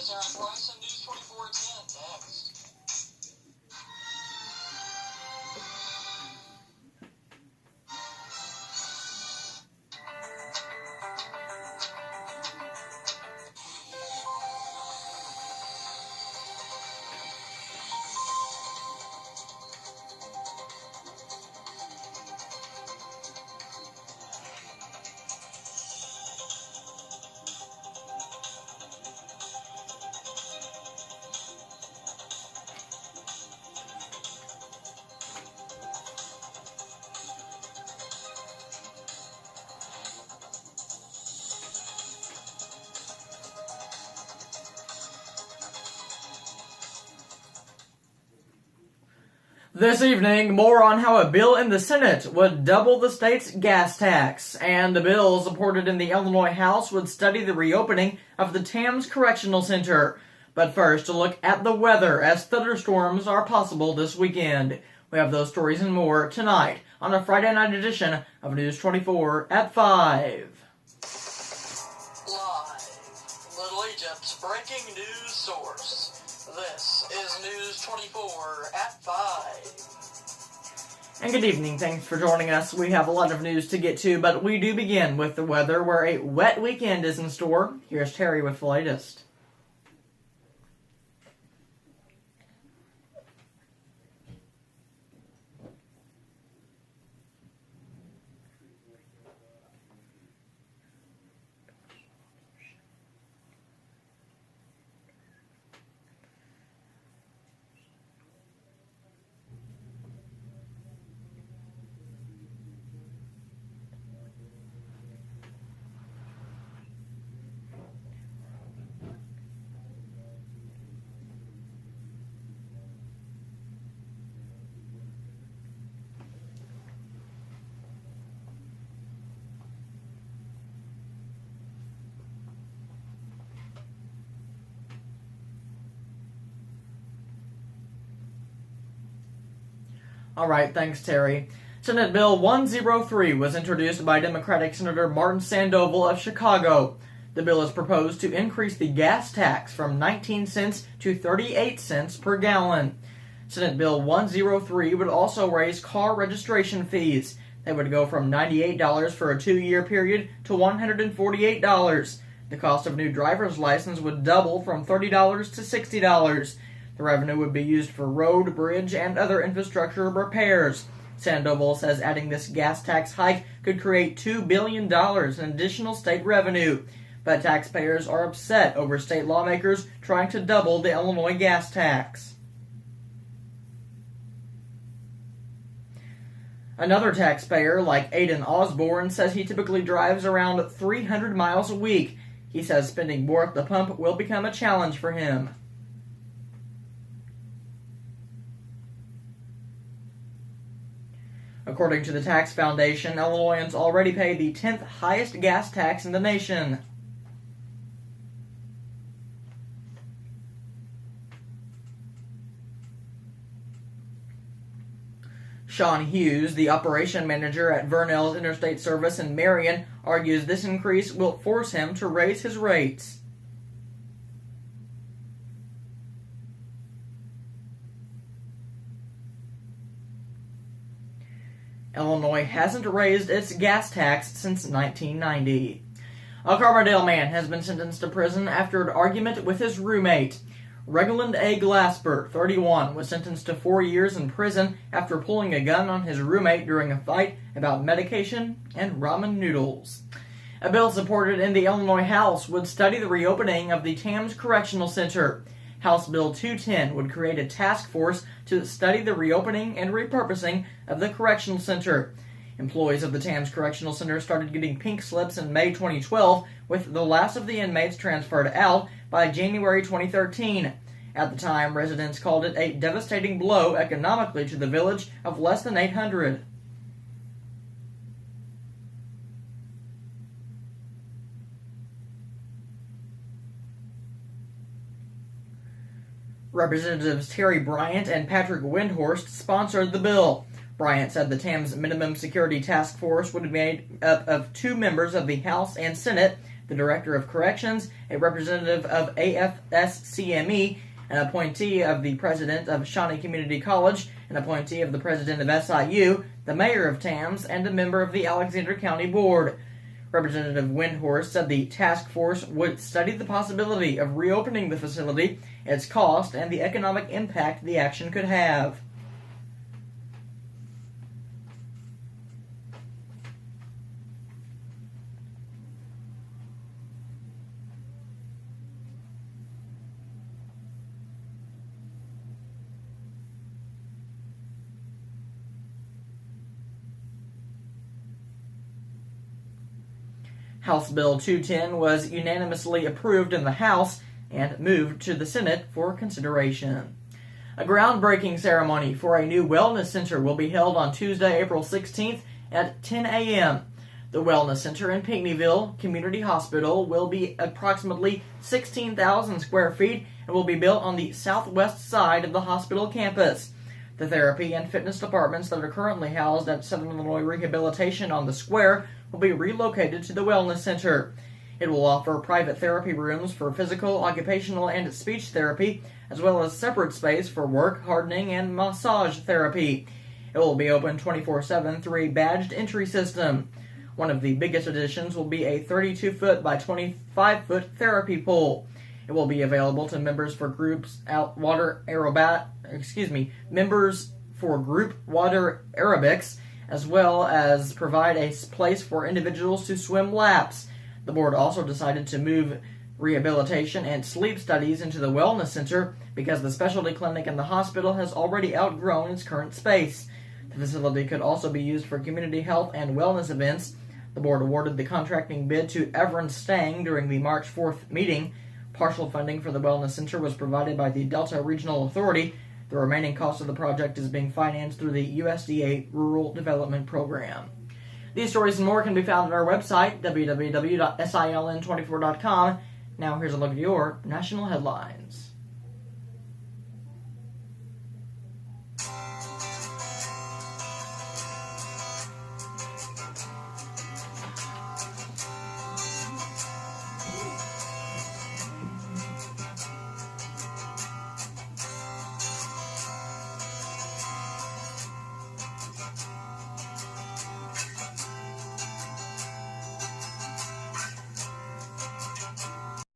Sarah Price on News 24 at 10 next. This evening, more on how a bill in the Senate would double the state's gas tax, and a bill supported in the Illinois House would study the reopening of the Tams Correctional Center. But first, a look at the weather, as thunderstorms are possible this weekend. We have those stories and more tonight on a Friday night edition of News 24 at 5. Live, Little Egypt's breaking news source. This is News 24 at 5. And good evening, thanks for joining us. We have a lot of news to get to, but we do begin with the weather, where a wet weekend is in store. Here's Terry with the latest. All right, thanks, Terry. Senate Bill 103 was introduced by Democratic Senator Martin Sandoval of Chicago. The bill is proposed to increase the gas tax from 19 cents to 38 cents per gallon. Senate Bill 103 would also raise car registration fees. They would go from $98 for a 2-year period to $148. The cost of new driver's license would double from $30 to $60. The revenue would be used for road, bridge, and other infrastructure repairs. Sandoval says adding this gas tax hike could create $2 billion in additional state revenue. But taxpayers are upset over state lawmakers trying to double the Illinois gas tax. Another taxpayer, like Aiden Osborne, says he typically drives around 300 miles a week. He says spending more at the pump will become a challenge for him. According to the Tax Foundation, Illinoisans already pay the 10th highest gas tax in the nation. Sean Hughes, the operation manager at Vernell's Interstate Service in Marion, argues this increase will force him to raise his rates. Illinois hasn't raised its gas tax since 1990. A Carbondale man has been sentenced to prison after an argument with his roommate. Reginald A. Glasper, 31, was sentenced to 4 years in prison after pulling a gun on his roommate during a fight about medication and ramen noodles. A bill supported in the Illinois House would study the reopening of the Tams Correctional Center. House Bill 210 would create a task force to study the reopening and repurposing of the Correctional Center. Employees of the Tams Correctional Center started getting pink slips in May 2012, with the last of the inmates transferred out by January 2013. At the time, residents called it a devastating blow economically to the village of less than 800. Representatives Terry Bryant and Patrick Windhorst sponsored the bill. Bryant said the Tams Minimum Security Task Force would be made up of 2 members of the House and Senate. the Director of Corrections, a representative of AFSCME, an appointee of the President of Shawnee Community College, an appointee of the President of SIU, the Mayor of Tams, and a member of the Alexander County Board. Representative Windhorst said the task force would study the possibility of reopening the facility, its cost, and the economic impact the action could have. House Bill 210 was unanimously approved in the House and moved to the Senate for consideration. A groundbreaking ceremony for a new wellness center will be held on Tuesday, April 16th at 10 a.m. The Wellness Center in Pinckneyville Community Hospital will be approximately 16,000 square feet and will be built on the southwest side of the hospital campus. The therapy and fitness departments that are currently housed at Southern Illinois Rehabilitation on the Square will be relocated to the Wellness Center. It will offer private therapy rooms for physical, occupational, and speech therapy, as well as separate space for work, hardening, and massage therapy. It will be open 24/7 through a badged entry system. One of the biggest additions will be a 32-foot by 25-foot therapy pool. It will be available to members for members for group water aerobics, as well as provide a place for individuals to swim laps. The board also decided to move rehabilitation and sleep studies into the Wellness Center because the specialty clinic in the hospital has already outgrown its current space. The facility could also be used for community health and wellness events. The board awarded the contracting bid to Everin Stang during the March 4th meeting. Partial funding for the Wellness Center was provided by the Delta Regional Authority. The remaining cost of the project is being financed through the USDA Rural Development Program. These stories and more can be found at our website, www.siln24.com. Now here's a look at your national headlines.